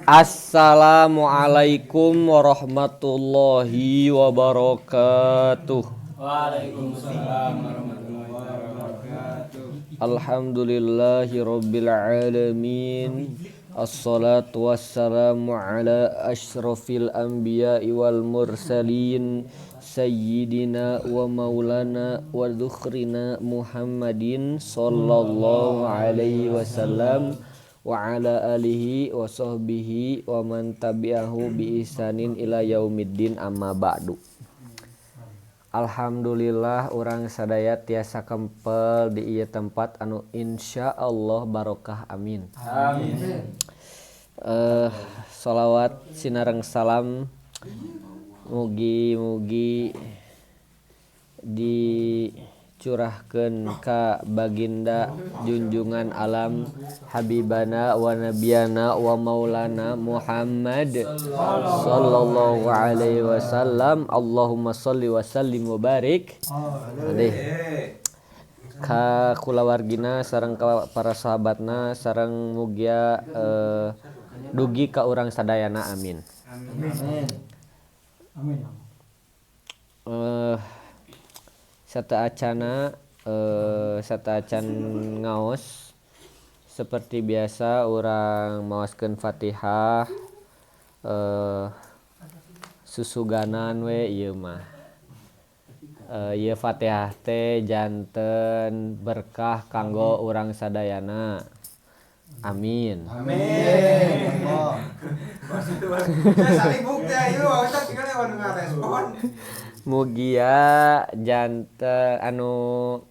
Assalamualaikum warahmatullahi wabarakatuh. Waalaikumsalam warahmatullahi wabarakatuh. Alhamdulillahirabbil alamin. Assalatu wassalamu ala asyrafil anbiya'i wal mursalin sayyidina wa maulana wa dzukhrina Muhammadin sallallahu alaihi wasallam wa ala alihi wa sahbihi wa man tabi'ahu bi ihsanin ila yaumiddin, amma ba'du. Alhamdulillah urang sadaya tiasa kempel di ieu tempat anu insyaallah barokah, amin. Amin. Shalawat sinareng salam mugi-mugi dicurahkeun ka baginda junjungan alam habibana wa nabiyana wa maulana Muhammad sallallahu alaihi wasallam. Allahumma sholli wa sallim wa barik ka kulawargina sareng ka para sahabatna sareng mugia dugi ka urang sadayana, amin. Sataacan ngaos seperti biasa urang maoskeun Fatihah susuganan we ieu mah. Ieu Fatihah teh janten berkah kanggo urang sadayana. Amin. Amin. Salibuk teh ieu ustaz tinggal anu ngarespon. Mugia janten anu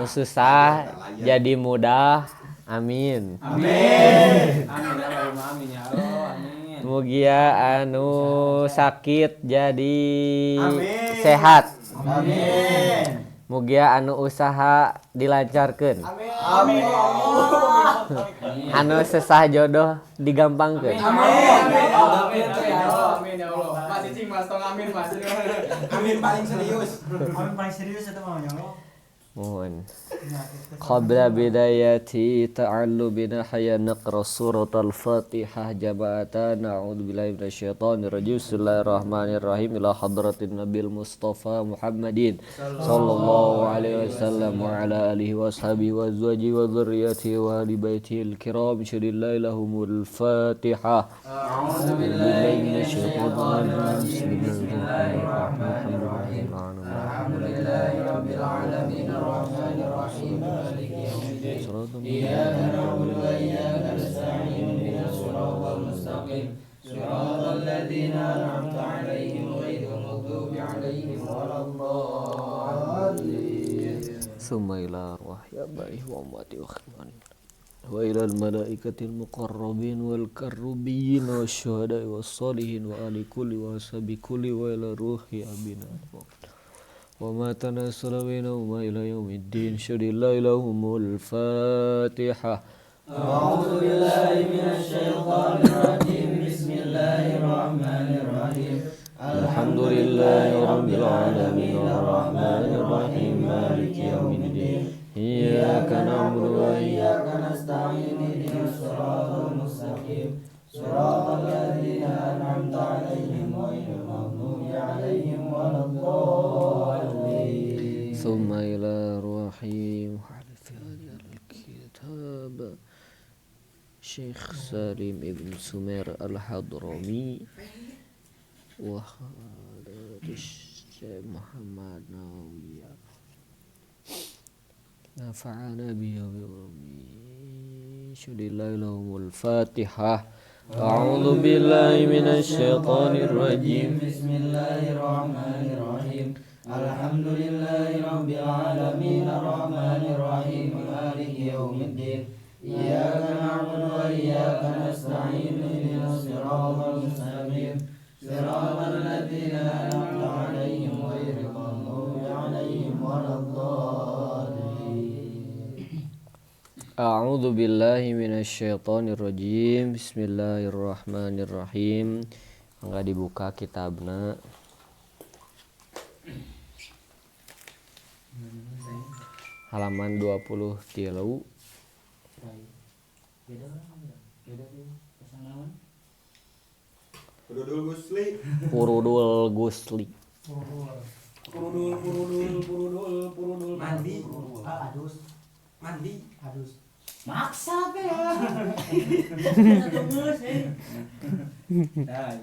susah jadi mudah, amin. Amin. Amin ya Allah, amin. Mugia anu sakit jadi Sehat. Amin. Mugia anu usaha dilancarkeun. Amin. Anu sesah jodoh digampangkeun. Amin ya Allah. Masih cing Mas tong amin Mas. Amin paling serius. Amin paling serius eta mah nya Allah. Mohon. Qabla bidayati ta'allubina hayya naqra suratul Fatihah jama'atan. A'udzubillahi minasyaitonir rajim. Bismillahirrahmanirrahim. Ila hadratin Nabil Mustafa Muhammadin sallallahu alaihi wasallam wa ala alihi wa ashabihi wa azwajihi wa dzurriyyatihi wa ahli baitihil kiram. Syadillah lahumul Fatihah. A'udzubillahi minasyaitonir rajim. Bismillahirrahmanirrahim. Alhamdulillahirabbil alamin. الرحمن الرحيم مالك يوم الدين إياك نعبد وإياك نستعين اهدنا الصراط المستقيم صراط الذين أنعمت عليهم غير المغضوب عليهم ولا الضالين ثم إلى أرواح آبائه وأمواته وإلى الملائكة المقربين والكربين والشهداء والصالحين وآل كل وأصحاب كل وإلى روح أبينا وما تناسل بينهما إلى يوم الدين. شهدالله لهم الفاتحة. أعوذ بالله من الشيطان الرجيم. بسم الله الرحمن الرحيم. الحمد لله رب العالمين الرحمن الرحيم مالك يوم الدين إياك نعبد وإياك نستعين اهدنا الصراط المستقيم صراط الذين أنعمت عليهم غير المغضوب عليهم ولا الضالين ثم إلى روحي محرف الكتاب شيخ سالم ابن سمير الحضرمي وحضرة الشيخ محمد ناوي نفعنا به وبرمي شهدالله لهم الفاتحة. أعوذ بالله من الشيطان الرجيم. بسم الله الرحمن الرحيم. الحمد لله رب العالمين الرحمن الرحيم مالك يوم الدين إياك نعبد وإياك نستعين اهدنا الصراط المستقيم صراط الذين أنعمت عليهم غير المغضوب عليهم ولا الضالين. أعوذ بالله من الشيطان الرجيم. بسم الله الرحمن الرحيم. Mangga dibuka kitabna. Halaman 23. Purudul Gusli. Purudul mandi. Adus. Maksa pe ya. Nah,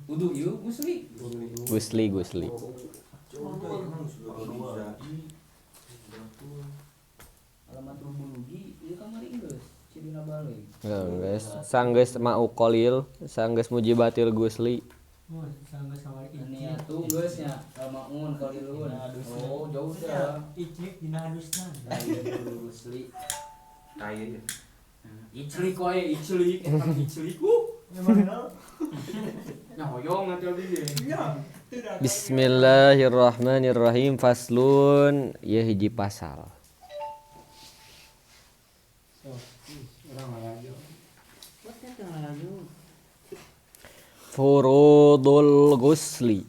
wudu yuk Gusli. Gusli. Alamat rubulugi ieu kamari geus cidina balik. Geus sanggeus mau qalil, sanggeus mujibatil Gusli. Oh, sama sama Ini atuh geus nya salmaun qalilun. Oh, jauh dah. Icik dina adusna. Gusli. Kain. Iclik wae, iclik. Emang iclik. Nya hoyong nanti dia. Bismillahirrahmanirrahim. Faslun ieu hiji pasal. Furudul Gusli.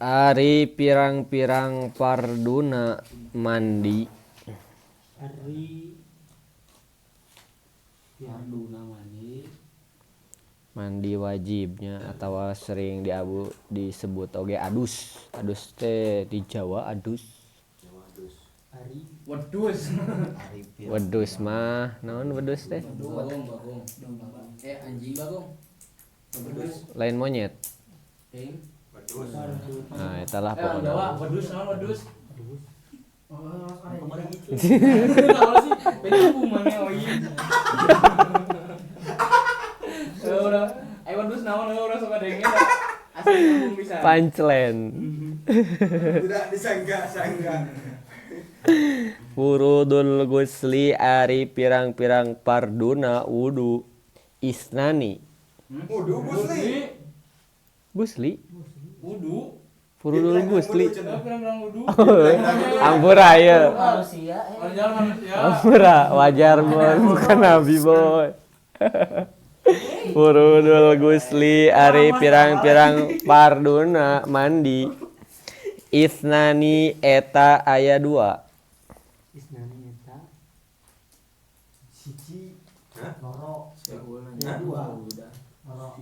Ari pirang-pirang parduna mandi. Mandi wajibnya atau sering disebut oge adus. Adus teh di Jawa adus. Wedus mah naon wedus teh? Bagong. Anjing bagong. Lain monyet. Ting. Nah, eta lah Jawa, pokona. wedus naon wedus? Kemarin gitu. Naon sih? Beda mana oi. Udah, ayo wedus naon urang suka dengeng. Asli ngomong bisa. Punchline. Udah disangga. Furudul Gusli ari pirang-pirang parduna wudu. Isnani. Wudu Gusli. Gusli? Wudu. Furudul Gusli. Pirang-pirang wudu. Ampura ya. Manusia. Ampura wajar boy, bukan nabi boy. Furudul Gusli ari pirang-pirang parduna mandi. Isnani eta aya 2. Isnani eta. Siji. Hah? Loro. Ya Dua. udah. Loro.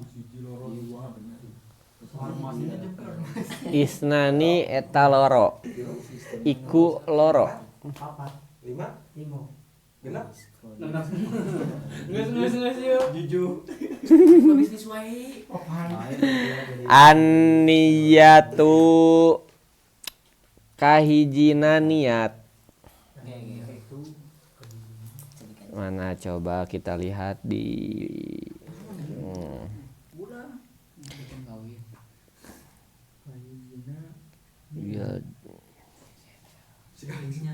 Isnani eta loro. Iku loro. 4. 5. 5. Genap. Nges yuk. Jujur. Bisnis wae. An-niyatu kahijina niat. Mana coba kita lihat di ya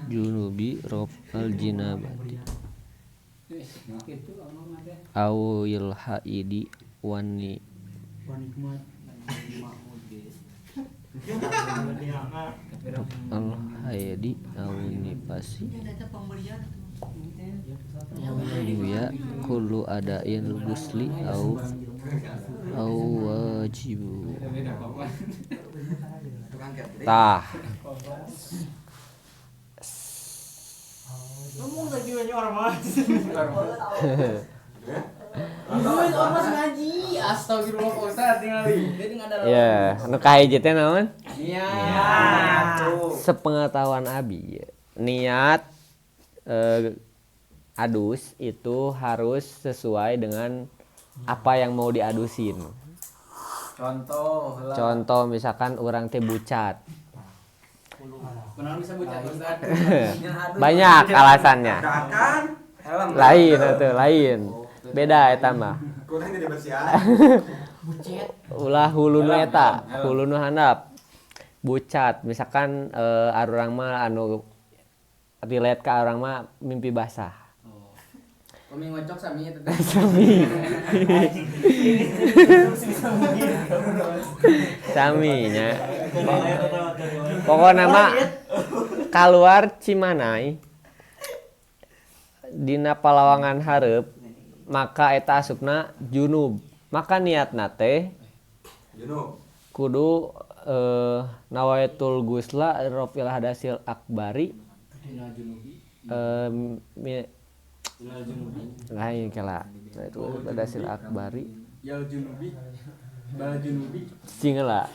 junubi rob al jinabati awil haidi wani Wanikmat. al haidi awini pasi ya kullu adain gusli au wajibu tah Ngomong lagi banyak orang mah. Ormas ngaji. Astagfirullah Pak Ustaz tingali. Jadi enggak ada. ya anu kahiji teh naon Iya. sepengetahuan abi niat adus itu harus sesuai dengan apa yang mau diadusin. Contoh lah. Contoh misalkan orang teh bucat. Benar bisa bucat Ustaz. Banyak alasannya. Akan helm. Lain atuh, lain. Beda eta mah. Kurang jadi bersihan. Bucet. Ulah hulunu eta, hulunu handap. Bucat, misalkan urang mah anu relate ka urang mah mimpi basah. Oh. Kami ngocok sami eta. Sami nya. Pokona mah kaluar Cimanai dina palawangan hareup maka eta asupna junub. Maka niatna teh Junub. kudu nawaitul gusla rofil hadasil akbari Dina junubi. lain kala itu hadasil akbari Yal Junubi. Bal Junubi. cing lah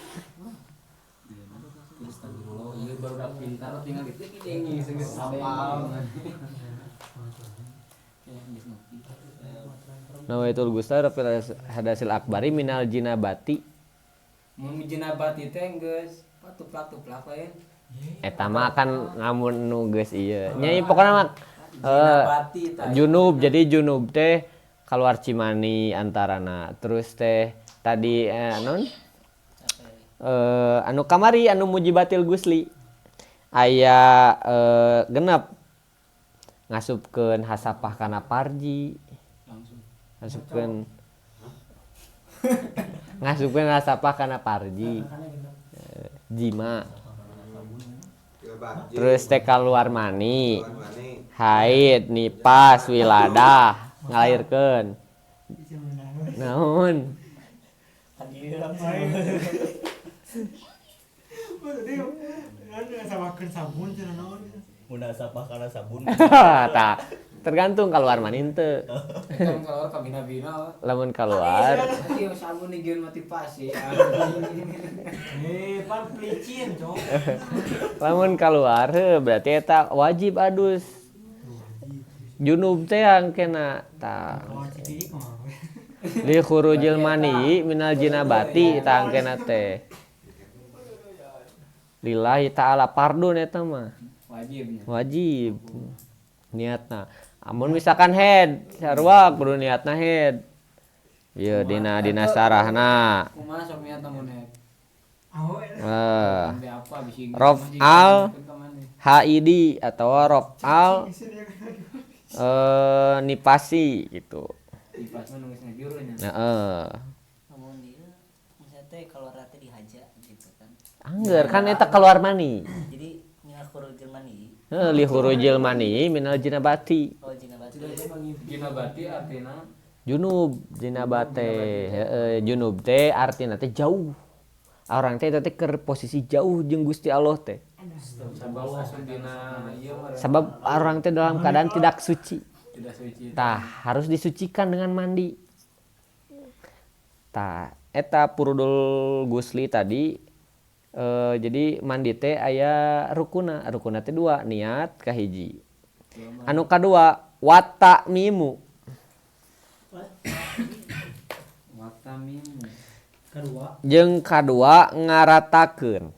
Astagfirullah, ini baru udah pintar tinggal itu ini geus hafal. Nawaitul Gusta hadasil akbari minal jinabati Mun jinabati teh geus tuplak-tuplak lain. eta mah kan ngamun nu geus ieu nya pokona mah Jinabati tah. junub jadi junub teh keluar cimani antarana terus teh tadi non anu kamari anu mujibatil gusli aya genep ngasupkeun hasapah kana parji ngasupkeun hasapah kana parji jima terus teh keluar mani haid nipas wiladah ngalairkeun naon Samakeun sabun cenah naon. Mun sapah kana sabun. tah tergantung keluar mani henteu Kan kalau ka bina-bina. lamun keluar Ieu sabun nigieun motivasi. Pan pelicin, Cok. lamun keluar berarti eta wajib adus junub teh angkena tah Wajib ieu kumaha. li khurujil mani minal jinabati tah angkena teh lillahi ta'ala pardun eta mah Wajibnya. wajib niatna amun misalkan head sarua kudu niatna head ieu dina sarahna Kumaha sok niat namun he. Sampai apa bisi. Rof'al haidi atau rof'al nipasi gitu Pas nulisna jurunya. heeh Namun ieu misalnya teh kalau rata dihaja gitu kan. angger kan eta keluar mani Jadi minal khurujil mani. li khurujil mani minal jinabati Oh jinabati. Jinabati artina junub jinabate junub teh artina teh jauh orang teh teh keur posisi jauh jeung Gusti Allah teh sabab asup dina ieu mah sebab orang teh dalam keadaan tidak suci tidak suci. tah harus disucikan dengan mandi tah eta purudul gusli tadi jadi mandi teh aya rukuna teh dua niat kahiji anu kadua wata mimu Watamimu. Kedua, jeung kadua ngaratakeun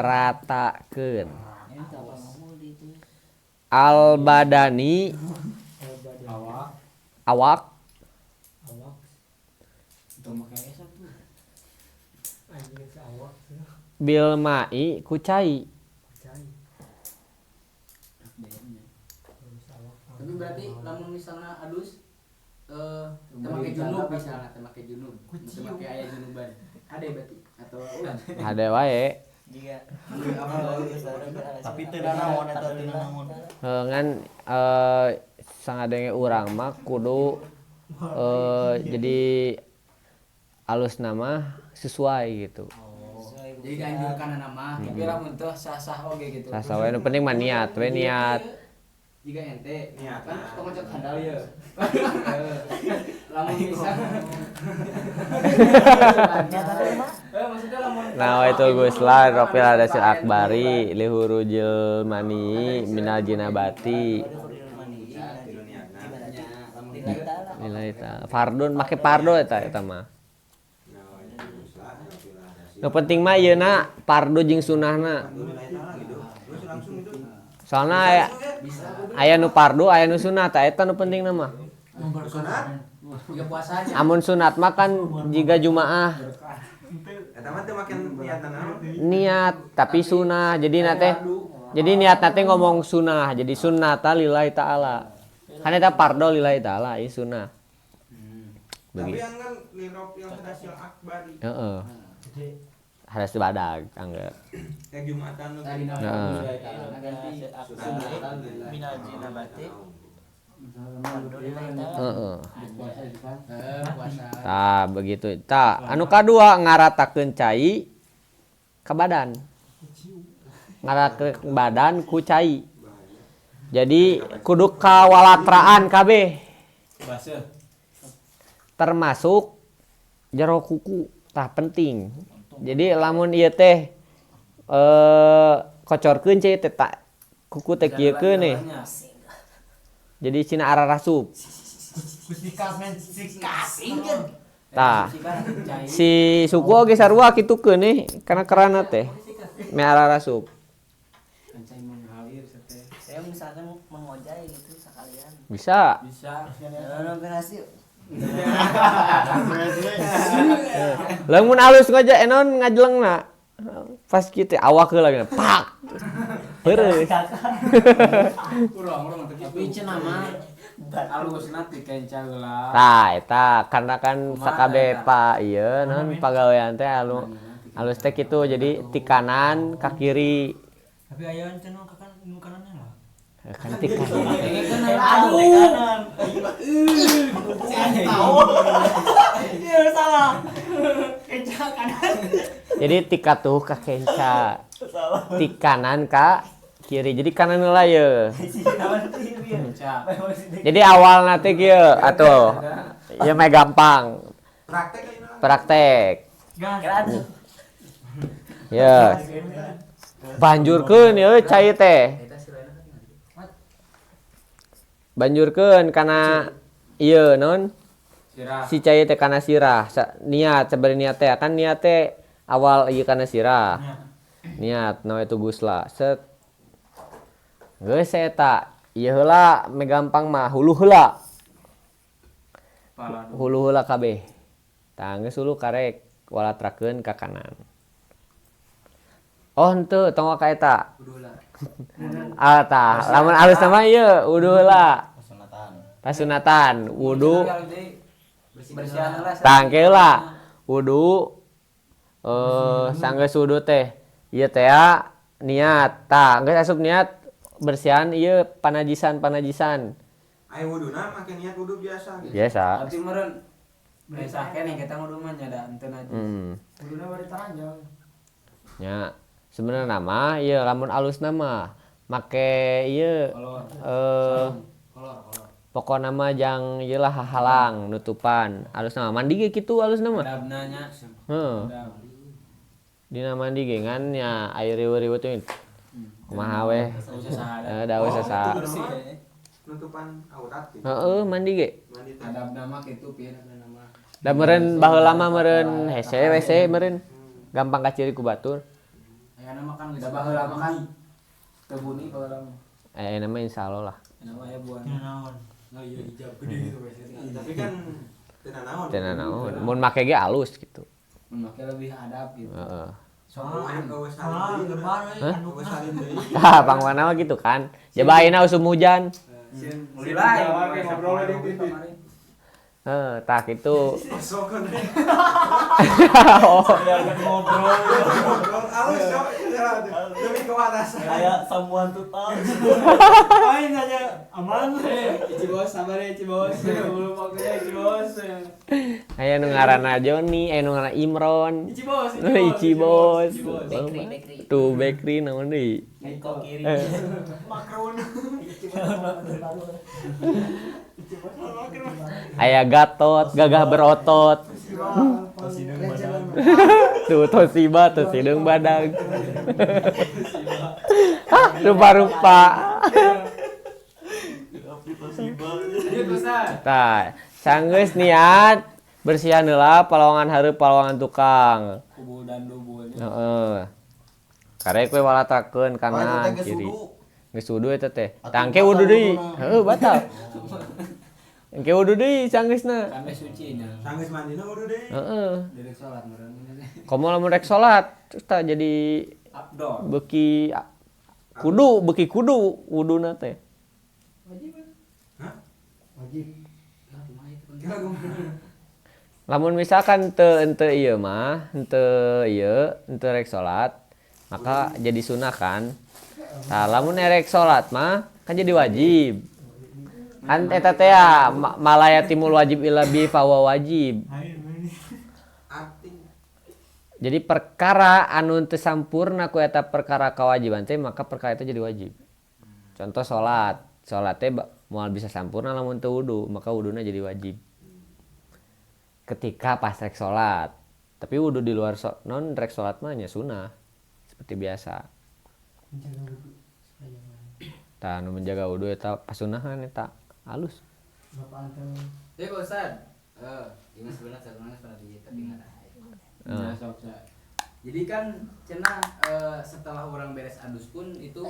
ngaratakeun Eta apa ngomong di itu. al badani Awak. awak awak, Itu make esa tuh. anjing si awak, bil mai kucai cai, Bedanya. terus awak. Tapi berarti lamun misalnya adus make junub misalnya make junub. Make aya junuban. Ada berarti atau ulah. ada wae Jika Tapi teu nanaon eta teu nanaon. ngan sangadenge urang mah kudu jadi alus nama sesuai gitu Jadi dianjurkan nama, tapi lamun teu sah-sah oge gitu. sasa wae nu penting mah niat we niat Jika ente Niat. kan suka ngecek handal ya. Lamun bisa. Maksudnya lamun nah itu gusla rofil hadasil akbari lihurujil mani minal jinabati lillahi ta'ala fardun make pardo eta mah nu penting mah yeuna pardo jeung sunahna soalna aya nu pardo aya nu sunat eta nu penting mah juga puasanya. amun sunat mah kan jiga jumaah Eta mah teu make niat naon. niat tapi sunah jadi niat nate ngomong sunah jadi sunnata lillahi ta'ala kan eta pardo lillahi ta'ala ieu sunah Tapi begitu kan lirop yang hadasil akbari. heeh Jadi, hadas badag angga Kayak Jumatan nu Tadi nama Nah. ganti sunatan minal jinabati. heeh puasa. tah begitu tah anu kadua ngaratakeun cai ka badan. Ngarakeun badan ku cai. Jadi kudu kawalatraan kabeh. Baseuh. Termasuk jero kuku tah penting. Jadi lamun ieu teh kocorkeun cai teh tak kuku teh kieu keun nih. Jadi cina ararasup. Tah. Si suku oge sarua kitu keun nih kana kerana teh me ararasup. Saya misalkan mengojai gitu sekalian. Bisa. Bisa. Nonton nasi. Lamun alus ngajak enon ngajelengna. Pas kitu awak heula gini. Pak. Heureus. Urang tapi cenah mah alusna ti kenca heula. Tah eta karena kan sakabeh Pak ieu naon pagawean teh alus teh kitu jadi ti kanan ka kiri. Tapi aya cenah nu kanannya lah. Kan ti kanan. Iya salah. Kenca kanan. Jadi ti katuh ka kenca. Ti kanan ka kiri. Jadi kanan heula ye. Kenca. Jadi awalna teh kieu atuh. Ieu mah gampang. Praktek. Gas. Ya. Banjurkeun ieu cai teh. Banjurkeun kana ieu non Sirah. si cai teh kana sirah. Niat sabari niat teh kan niat teh awal ieu kana sirah. Niat nawe tugusla. Set. Geus eta. Ieu heula me gampang mah hulu heula. Hulu heula kabeh. Tah geus hulu karek walatrakeun ka kanan. Oh henteu tong ka eta. Ah tah, lamun alus nama ieu wudu heula. Pasunatan, wudu. Bersihan heula. Tangke heula. Wudu sanggeus wudu teh. Ieu teh niat. Tah, geus asup niat bersihan ieu panajisan. Aya wuduna make niat wudu biasa gitu. Biasa. Tapi meureun biasa keneh kita ngudu mah nya da henteu najis. Kuduna bari taranjang. Nya sebenarnya nama ieu lamun alus nama make ieu Kolor. pokona mah jang ieu lah hahalang nutupan alus nama mandi ge kitu alus nama Adabna nya. dina mandi ge ngan nya air riweuh-riweuh teh kumaha weh da we sasa Nutupan aurat gitu. heeh mandi ge Mandi teh. Adabna mah kitu pieureun nama. da meureun baheula mah meureun hese WC meureun gampang kaciri ku batur Aya nama kan geus baheula mah kan teu buni baheula mah. nama insyaallah lah Nama aya buan. Naon? Oh iya hijab gede gitu tapi kan teu naon mun make ge alus gitu Mun make lebih adab gitu. heeh Soalnya gawe Ah, salin lebar euy gawe salin deui. ah pangwana mah gitu kan jabaina usum hujan Mulai lain ngobrol di TV. tah kitu Sokan. oh Ngobrol alus yo. Demi kewarasan. Kayak sambungan tutal. Aing aja aman. Ici bos sabar ya Ici bos. Belum waktunya Ici bos. aya nu ngaranna Joni nu ngaranna Imron Ici bos. Ici bos Bakery. tuh bakery naon deui Kok kiri. Makron. aya Gatot gagah berotot tuh Toshiba tuh sidung badag rupa-rupa tah sanggeus niat bersihan heula palawangan hareup palawangan tukang Kubul dan dubul. heeh karek we walatrakeun kanan kiri geus wudu eta teh tangke wudu deui heuh batal engke wudu deui sanggeusna Sampai suci nya. Sanggeus mandina wudu deui. heeh Direk salat meureun. komo lamun rek salat terus tah jadi Abdol. beuki kudu wuduna teh Wajib. lamun misalkan henteu ieu mah henteu rek salat maka jadi sunah kan nah lamun rek salat mah kan jadi wajib kan eta teh malayatimul wajib illa bi fa huwa wajib Arti Jadi perkara anu teu sampurna ku eta perkara kewajiban teh maka perkara itu jadi wajib. Contoh salat teh moal bisa sampurna lamun teu wudu, maka wuduna jadi wajib. Ketika pas rek salat. Tapi wudu di luar non rek salat mah nya sunah seperti biasa. Menjaga wudhu supaya Tah nu menjaga wudu eta pasunahan eta halus. bapak anteng Jadi Pak Ustad, ini sebenarnya satu nangis pernah di tapi nggak ada. Ya, sok. Jadi kan cenah setelah orang beres adus pun itu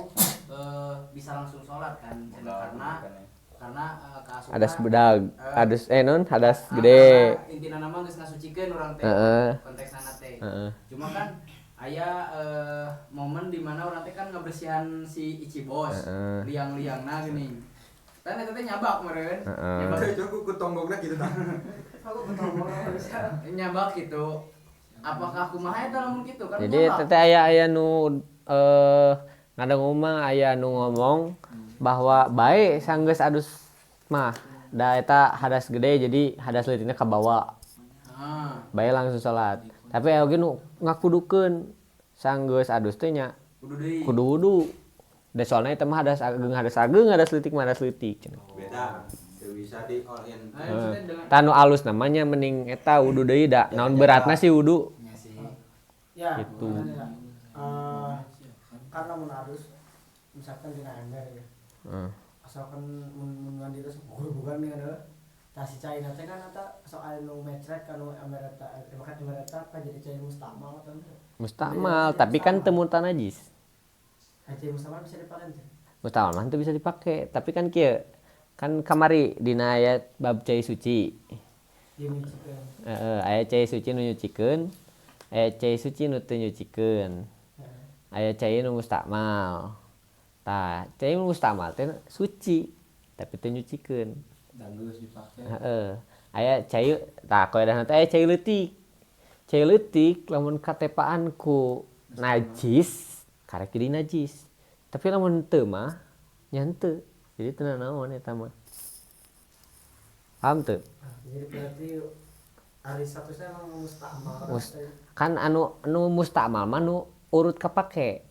bisa langsung sholat kan cenah karena keasupan Hadas bedag, hadas non hadas gede. intina nama geus ngasucikeun urang teh konteksna teh. Cuma kan aya momen di mana urang teh kan ngabersihan si Icibos liang-liangna geuning. Kan eta teh nyabak meureun. Nyabak Itu ku tonggogna gitu tah. aku betul nyabak gitu. Apakah kumaha eta lamun kitu kan? Jadi teteh aya nu ngadeng mah aya nu ngomong bahwa bae sanggeus adus mah da eta hadas gede jadi hadas leutikna ka bawa. Bae langsung salat. Tapi aya oge nu ngakudukeun sanggeus adus teh nya kudu wudu. Da soalna eta mah hadas ageng hadas leutik mah hadas leutik. Beda. Teu bisa di all in. Tanu alus namanya mending eta wudu deui da. Naon beratna sih wudu? ya Gitu. makanya, kan lamun harus misalkan dina ember ya asalkan mun mandi terus bukan nih ada tasi cai nanti kan ada soal nu mecrek kanu ember eta makan ember eta kan jadi cai mustamal atau Mustamal, tapi kan teu mutan najis. cai mustamal bisa dipakai teh Mustamal mah teu bisa dipake, tapi kan kieu kan kamari dina aya bab cai suci. dinyucikeun Aya cai suci nu nyucikeun, aya cai suci nu teu nyucikeun. Aya cai nu mustakmal. Tah, cai nu mustakmal teh suci, tapi teu nyucikeun. Dan geus dipake. Aya cai tah koedah teh aya cai leutik. Cai leutik lamun katepaan ku najis, karek jadi najis. Tapi lamun teu mah nya henteu. Jadi teu naon eta mah. Paham teu? jadi berarti hari statusnya emang mustamal Kan anu mustakmal mah nu urut kapake.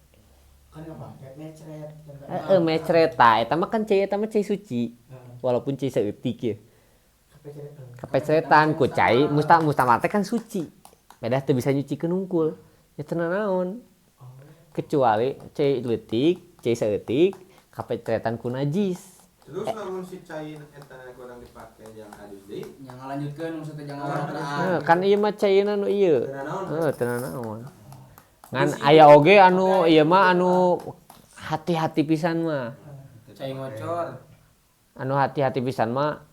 kan nggak pakai mecret Mecret tah eta mah kan cai eta mah cai suci. Walaupun cai saeutik ya. Kapeceretan ku cai mustakmal teh kan suci. Beda teu bisa nyucikeun hungkul. Ya teu naon. Kecuali cai leutik, cai saeutik kapeceretan ku najis. Terus lamun si cai eta kurang dipake yang adus deui. yang ngalanjutkeun maksudnya jangan Kan ieu mah caina nu ieu. Teu naon. Teu naon. Ngan aya oge anu ieu mah anu hati-hati pisan mah. Cai ngocor. Anu hati-hati pisan mah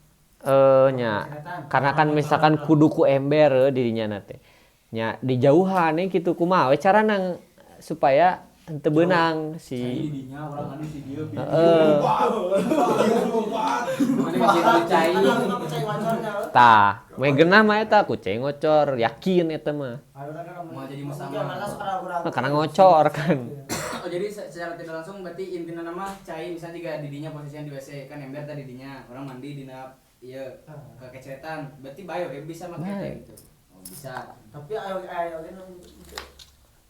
nya karena kan misalkan kudu ku ember dirinya na teh. Nya dijauhan kitu kumaha we carana supaya henteu beunang si didinya urang anu si dieu Mana kasih cai tah we geunah mah eta ku cai ngocor yakin eta mah. mau jadi mustamal. Karena ngocor kan. Oh jadi secara tidak langsung berarti intinya nama cai misalnya jika didinya posisinya di WC kan ember tadi didinya orang mandi dina ieu kekeceretan berarti bae we bisa make teh gitu. Oh bisa. tapi ayo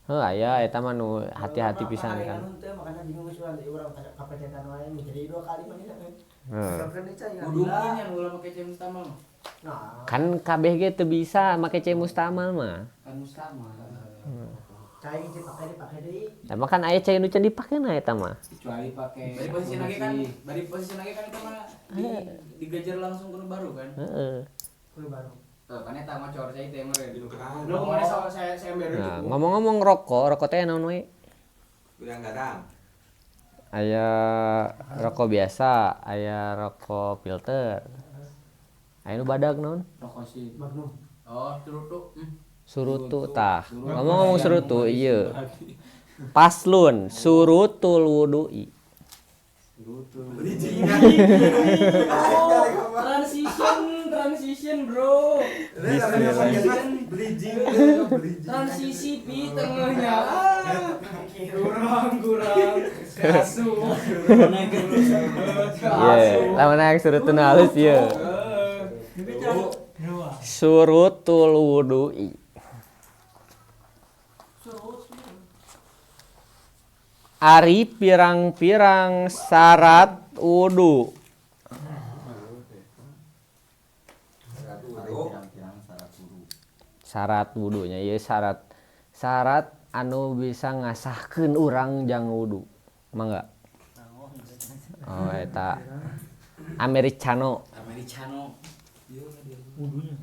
Aya eta mah nu hati-hati pisan kan. makanya bingung sih orang kapecetan lain jadi 2 kali mah kan Kudu nya ulah make cai mustamal. nah Kan kabeh ge teu bisa make cai mustamal mah. Kan mustamal. cai dipakai deui Tapi kan aya cai nu can dipakeuna eta mah. kecuali pake. Dari posisi lagi kan itu mah digajar langsung ke baru kan. Heeh. kudu baru Kan eta ngocor cai teh meureun. Di nu kenal. Lu mana saya ember Nah, cukup. ngomong-ngomong rokok teh naon we? Gadang-gadang. Aya rokok biasa, aya rokok filter. Aya nu badag naon? Rokok si magnum Oh, cerutu. Surutu tah. Ngomong-ngomong surutu ieu. Paslun surutul wudu'i. Transition bro. Bridging. Transisi pi tengahnya. Kurang. Kasu. Ye, lamun aya surutun halus ieu. Surutul wudu'i. Ari pirang-pirang syarat wudu. Syarat wudunya ya syarat anu bisa ngasahkeun urang jang wudu. Mangga. Oh eta Americano. Wudunya.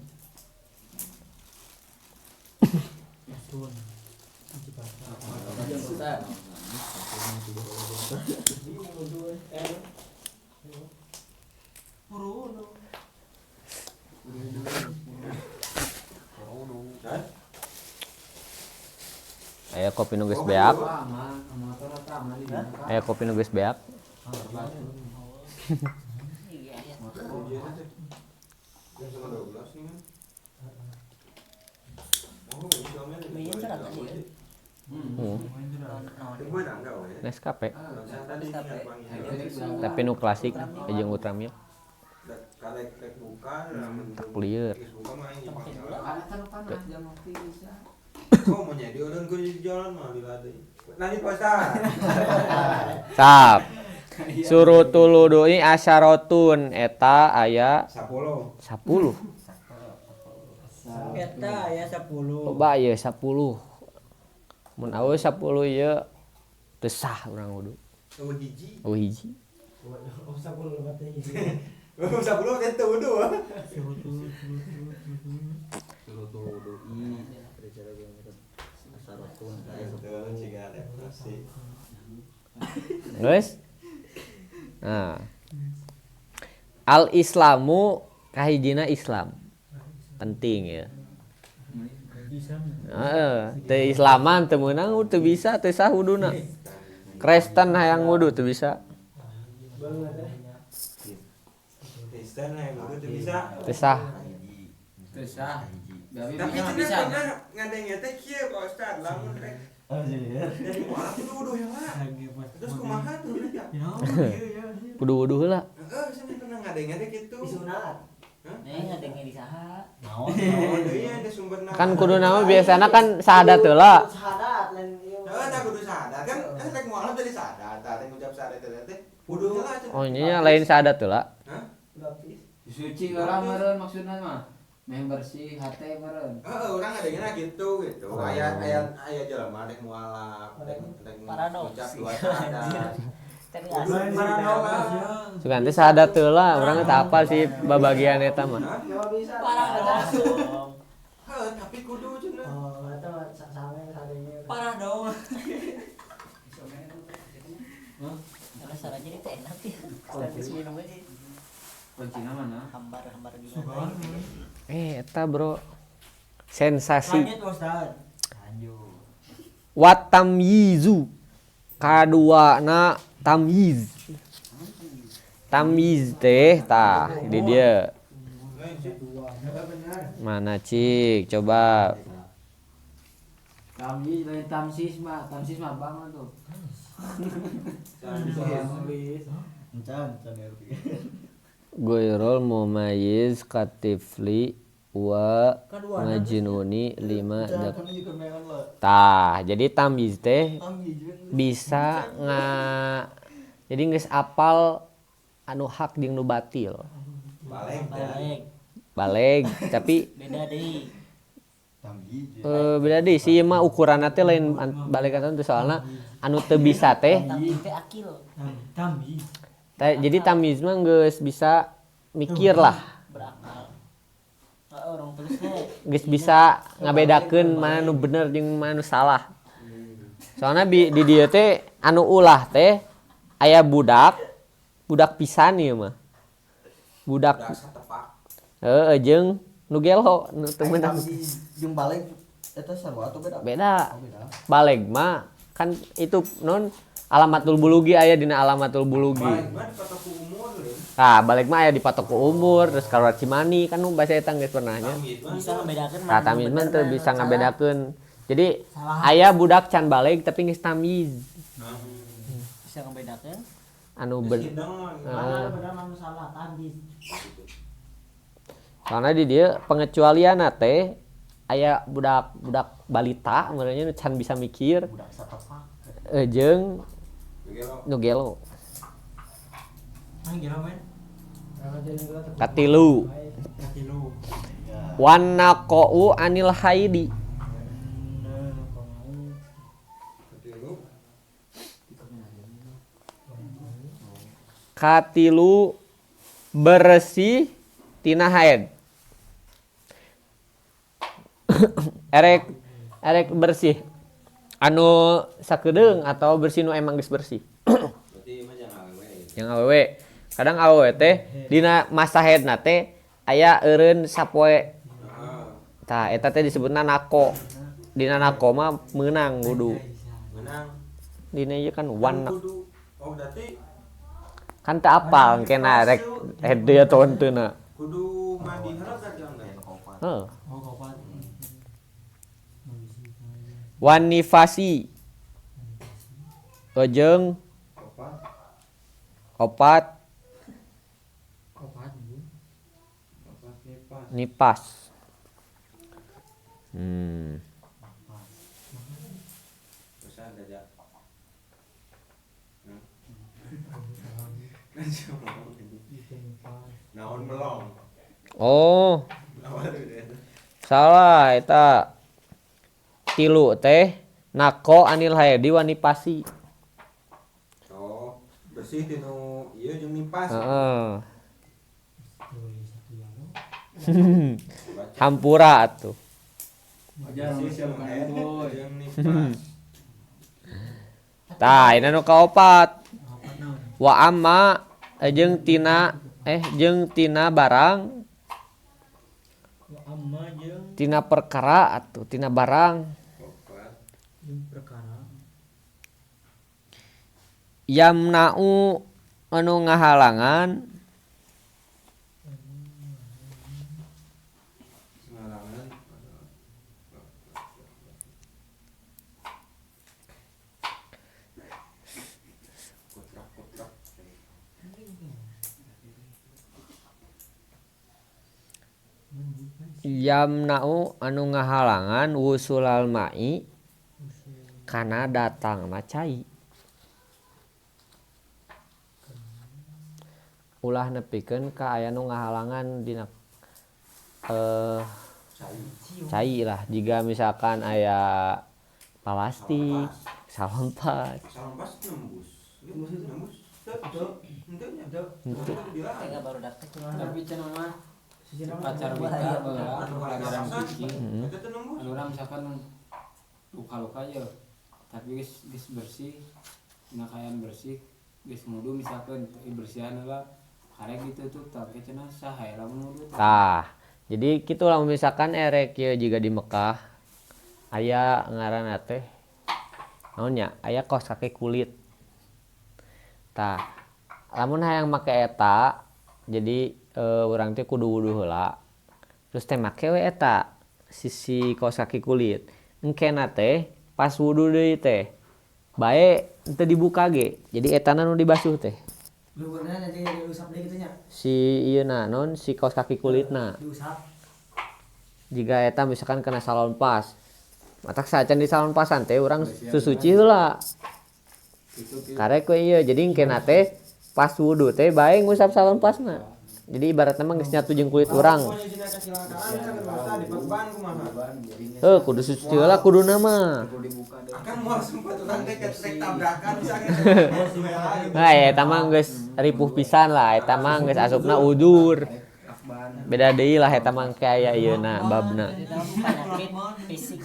Aya kopi nu geus beak. Aya kopi nu geus beak. Iya. Lumayan serat aja ya. Nescafe. Tapi nu klasik jeung Ultramilk. Clear. Sap. Surutul wudu'i asyaratun eta aya 10. Eta aya 10. Coba ieu 10. Mun awewe 10 ieu teu sah urang wudu. Oh hiji. Oh 10 berarti. 10 teh wudu. Geus? Nah. Al-Islamu kahijina Islam. Penting ya. Heeh, teu Islaman teu meunang teu bisa teu sah wuduna. Kristen hayang wudu teu bisa. Kristen hayang wudu teu bisa. Teu sah. Tapi bisa ngadenge teh kieu Pak Ustaz lamun rek. Jadi moal kudu wudu heula. Terus kumaha tuh mereka? Kudu wudu heula. Heeh, cenah pernah ngadenge teh kitu. Sunat. Ngadenge di saha? Oh, deui ada sumberna. Kan kudu nama biasana kan syahadat heula. Syahadat lain ieu. Heeh, tah kudu syahadat kan rek moal tadi syahadat, teh ngucap syahadat teh wudu heula cenah. Oh nya lain syahadat heula. Hah? Baptis. Suci orang meureun maksudna mah. Meh bersih hate meureun. Heeh, urang ngadengena gitu. Aya jelema rek mualaf, rek ngucap dua syahadat. Tapi Sugan teh syahadat heula, urang teh apal sih babagian eta mah. Nyawa bisa. parah dong. Heeh, tapi kudu cenah. Oh, eta sange sadenge. Parah dong. Karena sarannya itu enak ya. Status minum aja. Kuncina mana? Hambar di lantai. Eta bro. Sensasi. Lanjut Ustaz. Wat tamyizu. Kaduana tamyiz. Tamyiz teh tah di dia. Mana cik coba. Tamyiz lain tamsis mah banget tuh. Goirol mumayyiz katifli wa majnuni 5 dak. Tah, jadi tamyiz teh bisa jadi geus apal anu hak jeung nu batil. Baleg tapi Beda deh. beda deui si mah ukuranna teh lain baleg atuh soalna anu teu bisa teh. Tamyiz teh akil. Jadi tamyiz mah geus bisa mikir lah. Berakal. Orang terus teh. Geus bisa ngabedakeun mana nu bener jeung mana nu salah. Soalna di dieu teh anu ulah teh aya budak pisan ieu mah. Budak heeh jeung nu gelo nu teu meunang. Jeung balik eta sarua atau beda? Beda. Baleg mah kan itu non alamatul bulugi aya dina alamatul bulugi. Nah, balik mah aya dipatok ku umur terus kaluar cimani kan nu basa eta geus pernah nya. Bisa ngebedakeun Nah, tamyiz mah teu bisa ngabedakeun. Jadi aya budak can baleg tapi geus tamyiz. bisa ngebedakeun. Anu Mana bener mana salah tamyiz. Karena di dia pengecualian teh aya budak balita merenya can bisa mikir budak satepak jeung Gelo. nu gelo. Gelo men. Katilu Katilu. wanaqou anil haidi. Katilu. Katilu bersih tina haid. erek bersih anu sakedeung atau bersih nu emang geus bersih. Berarti mah jangan awewe. Yang awewe kadang awewe teh dina masa haidna teh aya eureun sapoe. Heeh. Tah eta teh disebutna nako. Dina nako mah meunang wudu. Menang. Dina ieu kan wan Kudu. Oh berarti kan teu apal kena rek hede atau henteu. kudu mandi heula kan jangan. Heeh. Oh kopat. Wan nifasi. Jeung Kopat. opat Kopat nipas. nipas. Terus ada aja. Naon belum? Oh, salah eta. Tilu teh nako anil haidi wa nipasi. Oh, bersih tinu ieu jeung nipas. Heeh. Hampura atuh. Bersih jeung haid jeung nipas. Tah, ini nu kaopat. Wa amma jeung tina barang tina perkara atuh tina barang Kopat. yamna'u anu ngahalangan Ngalangan. Kutrak-kutrak. yamna'u anu ngahalangan wusulal ma'i kana datang macai. Ulah nepikeun ka aya nu ngahalangan dina cai lah jika misalkan aya plastik salompas Salompas nembus. Nembus. Henteu nya. Tega baru dapat Tapi cenah mah pacar kita baheula pelajaran fikih. Eta teh nembus. Anu urang misalkan luka-luka aja tapi geus bersih, tina kaayaan bersih, geus mudu misalkan bersihan heula karek gitu tuh tapi cenah saha lamun mudu. tah jadi kitu lah misalkan erek ieu jiga di Mekah aya ngaranna teh naon nya aya kaos kaki kulit tah lamun hayang make eta jadi urang teh kudu wudu heula terus teh make we eta sisi kaos kaki kulit engkena teh pas wudu deui teh bae teu dibuka ge jadi etana nu dibasuh teh luhurna jadi diusap deui kitu nya si ieu na non si kaos kaki kulitna diusap jika eta misalkan kena salon pas matak sacan di salon pasan teh urang susuci heula karek we ieu jadi engkena teh pas wudu teh bae ngusap salon pasna jadi ibaratna mah geus nyatu jeung kulit urang kudu suci heula kuduna mah Akan moal sempat urang teh ketrek tabrakan misalnya. nah eta mah geus ripuh pisan lah eta mah geus asupna udur beda deui lah eta mah ke aya ieuna babna penyakit fisik.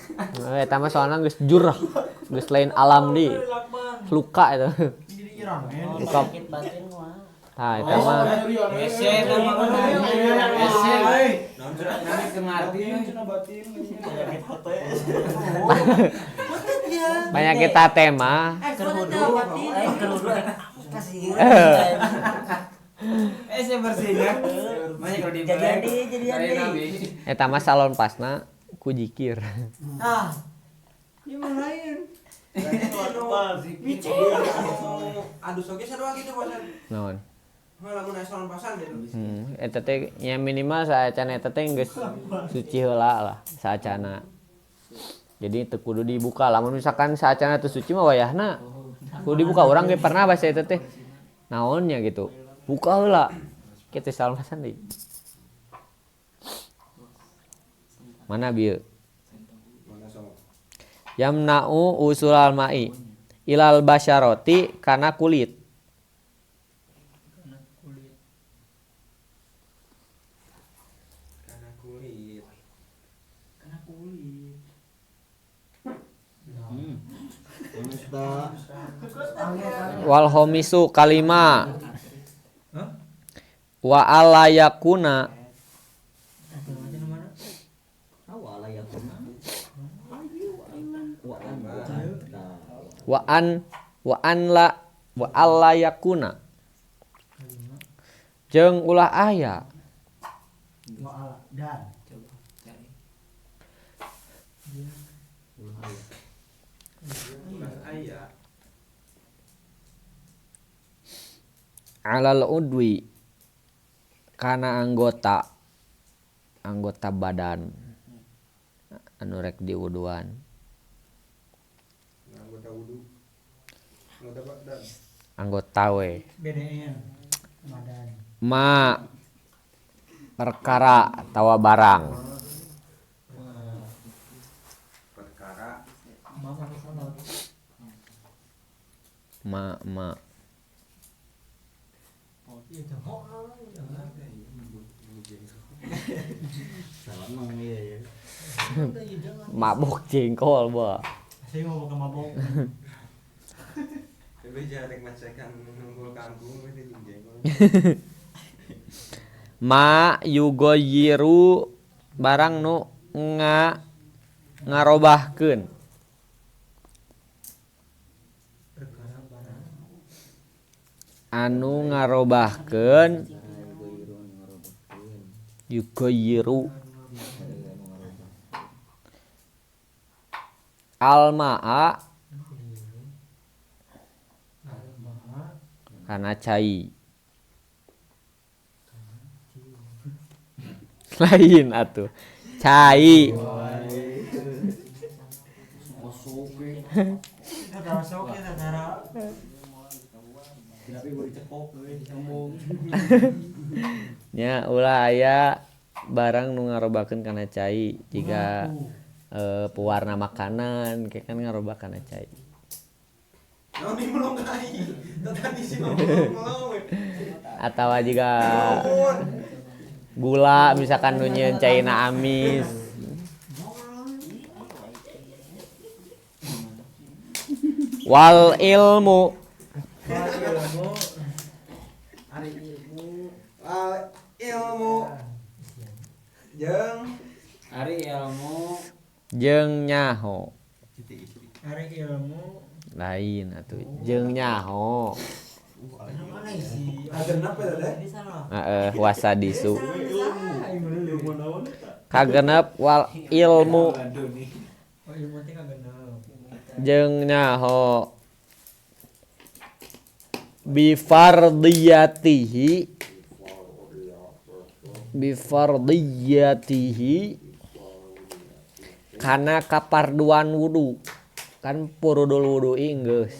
eta mah soalna geus jurah geus lain alam di luka eta luka Penyakit batin mah. nah eta mah Ese mah ese nami kemarti penyakit tate mah Kerudu kasih. ese bersihnya banyak kalau di Jadian nabi eta mah salon pasna ku jikir ah Ieu mah lain. Adus oge sarua kitu bosan. naon lamun aya pasan gitu. Eta teh nya minimal saacana eta teh geus suci heula lah saacana. Jadi teu kudu dibuka. Lamun misalkan saacana teu suci mah wayahna kudu dibuka. Urang ge pernah baca eta teh. Naonnya gitu. Buka heula. Kitu salmasan deui. Mana bieu? Yamna'u usulal ma'i ilal basyarati kana kulit. Wal homisu kalima wa alayakuna wa alayakuna jeung ulah aya dan alal udwi kana anggota badan anu rek diwuduan. Anggota we BDN badan ma perkara tawa barang ma mabok jengkol ba. saya mau buka mabok. Tapi jarek macekan nunggul kangkung itu jengkol. Ma yugoyiru barang nu ngarobahkeun. Anu ngarobahkeun yugoyiru almaa kana cai. Lain atuh cai. Nya ulah aya barang nu ngarobakeun kana cai jika pewarna makanan kayak kan ngarobah kana cai. Naon ieu melongkai? Tadi si melong. Atawa jika gula misalkan nu nyieun caina amis. Wal ilmu jeung nyaho. Ari ilmu Lain atuh jeung nyaho. Wasadisu kagenep wal ilmu jeung nyaho bifardiyatihi kana kaparduan wudu kan purudul wudu'i geus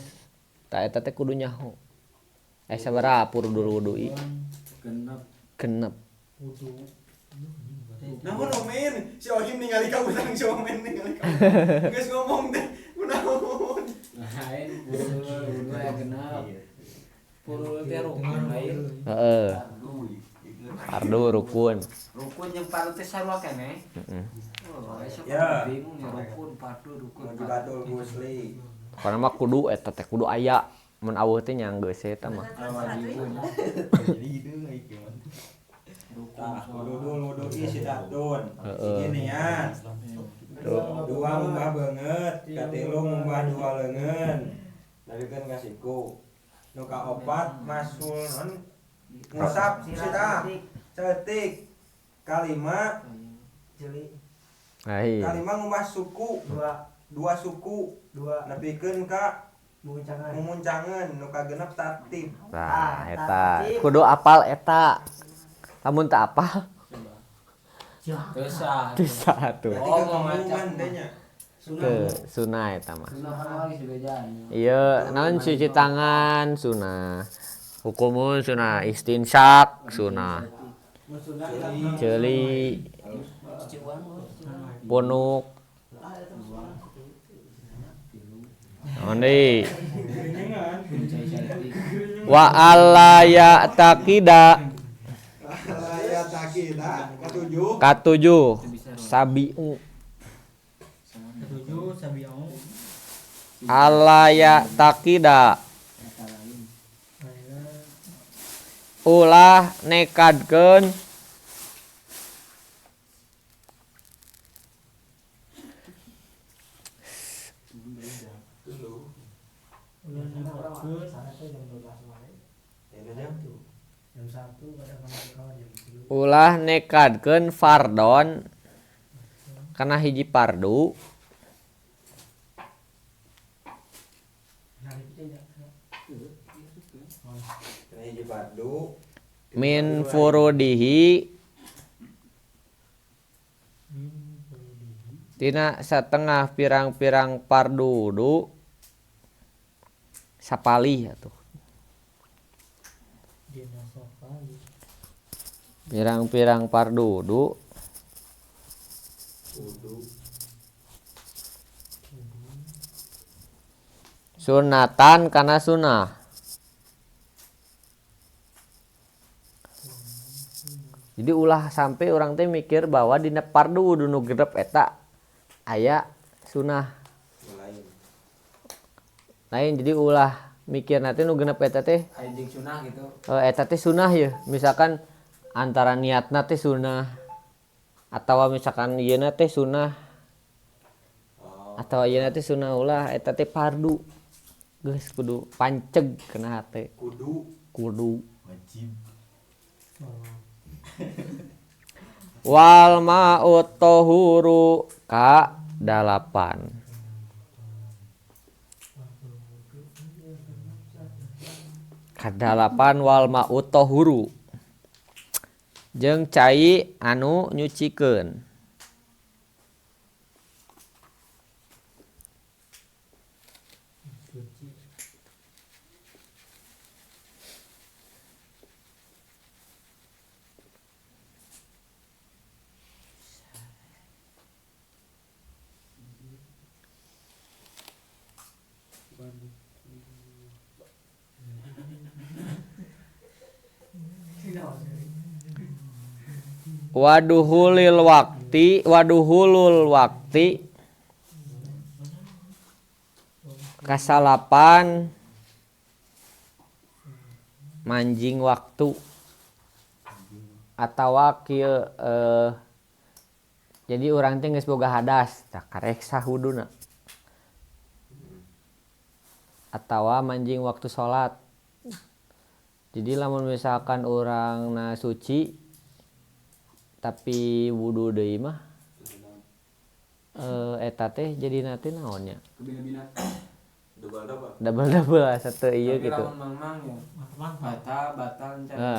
ta eta teh kudu nyaho sabaraha purudul wudu'i genep Namun omen si Ohim ningali ka urang si Omen ningali ka geus ngomong teh kunaon lain wudu aya genep purul teh rukun lain heeh fardu rukun jeung fardu teh sarua keneh ya bingung ya rukun fardu rukun Badul Gusli karena mah kudu eta teh kudu aya mun aweuh teh nya geus eta mah wudu isi datun gini ya dua mumbah banget katilu mumbah dua leungeun tapi kan kasiku nu kaopat masul ngusap sida cetik kalima ai kalima ngumbah suku dua suku nepikeun ka Mumuncangan nu kagenep tartib. Nah eta kudu apal eta lamun teu apal teu sah tuh Berarti kegabungan teh nya. teu sunah eta mah Sunah lagi sebejaan. ieu naon cuci tangan sunah hukumun sunah istinsyak sunah ceuli punuk naon wa alla ya taqida Ayat takidah katujuh sabiu alla ya taqida ulah nekadkeun ulah nekadkeun fardon kana hiji fardu hiji fardu min furudihi tina satengah pirang-pirang fardu sapalih atuh pirang-pirang fardu sunatan kana sunah jadi ulah sampai orang teh mikir bahwa dina fardu kudu nu genep eta aya sunah lain jadi ulah mikir nanti nu genep eta teh Anjing sunah gitu. eta teh sunah ya misalkan antara niatna teh sunah atawa misalkan ieuna teh sunah atawa ieuna teh sunah ulah eta teh fardu geus kudu panceg kena hate kudu wajib wal ma'u tahuru ka 8 kadalapan wal ma'u tahuru jeung cai anu nyucikeun waduhulul wakti kasalapan manjing waktu atawa kieu jadi urang teh geus boga hadas tah karek sahuduna atawa manjing waktu salat jadi lamun misalkan urang na suci tapi wudu deui mah eta teh jadi nanti naonnya double satu ieu gitu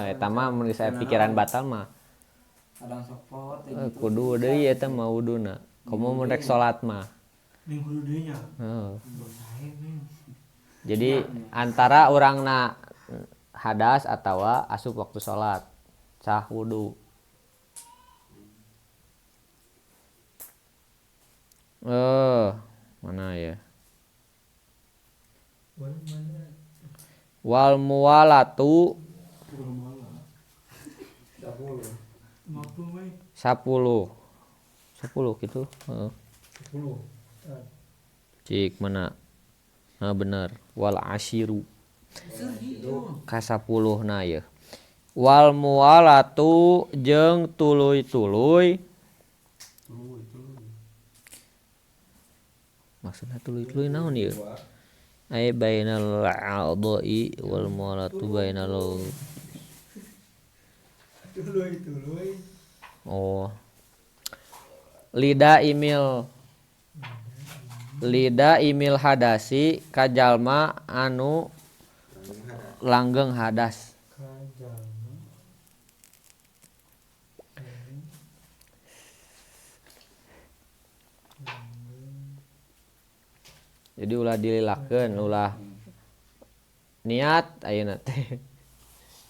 eta mah mun saya pikiran batal mah kudu deui eta mah wuduna komo mun rek salat mah jadi antara urangna hadas atawa asup waktu salat sah wudu mana ya wal muwalatu 10 gitu cik mana nah bener wal asyiru ka 10 na ya wal muwalatu jeung tuluy-tuluy maksudna tuluy-tuluy naon ieu ay bainal a'dha'i wal muwalatu bainal tuluy oh lida imil Lida imil hadasi kajalma anu langgeng hadas. Jadi ulah dililakeun ulah niat ayeuna teh.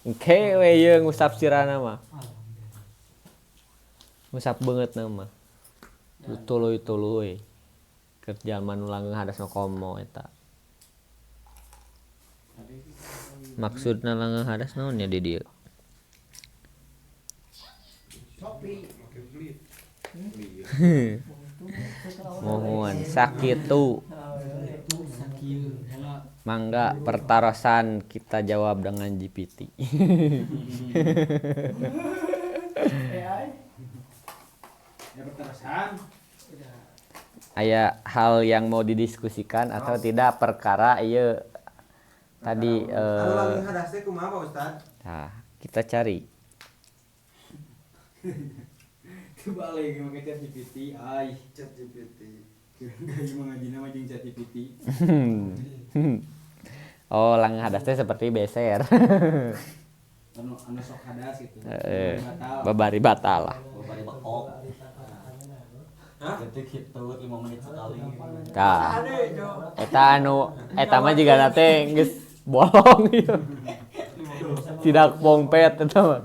Engke we yeung ngusap sirana mah. Ngusap beungeutna mah. Tuluy-tuluy. Kerja manu langgeng hadas nu komo eta. Maksudna langgeng hadas naon nya di dieu? Mohon sakitu. Mangga pertarosan kita jawab dengan GPT. Aya hal yang mau didiskusikan atau tidak perkara ieu tadi langgeng hadas teh kumaha Pak Ustad? Nah, kita cari. Kebalik make ChatGPT ai. ChatGPT. Enggak mangajina mah jeung ChatGPT. Oh, langgeng hadas teh seperti beser. Anu sok hadas gitu. Babari batal lah. Bari bakok. Hah? Ketik kitu 5 menit sekali. Tah. Eta mah jiga teh geus bolong gitu. Tidak pompet eta mah.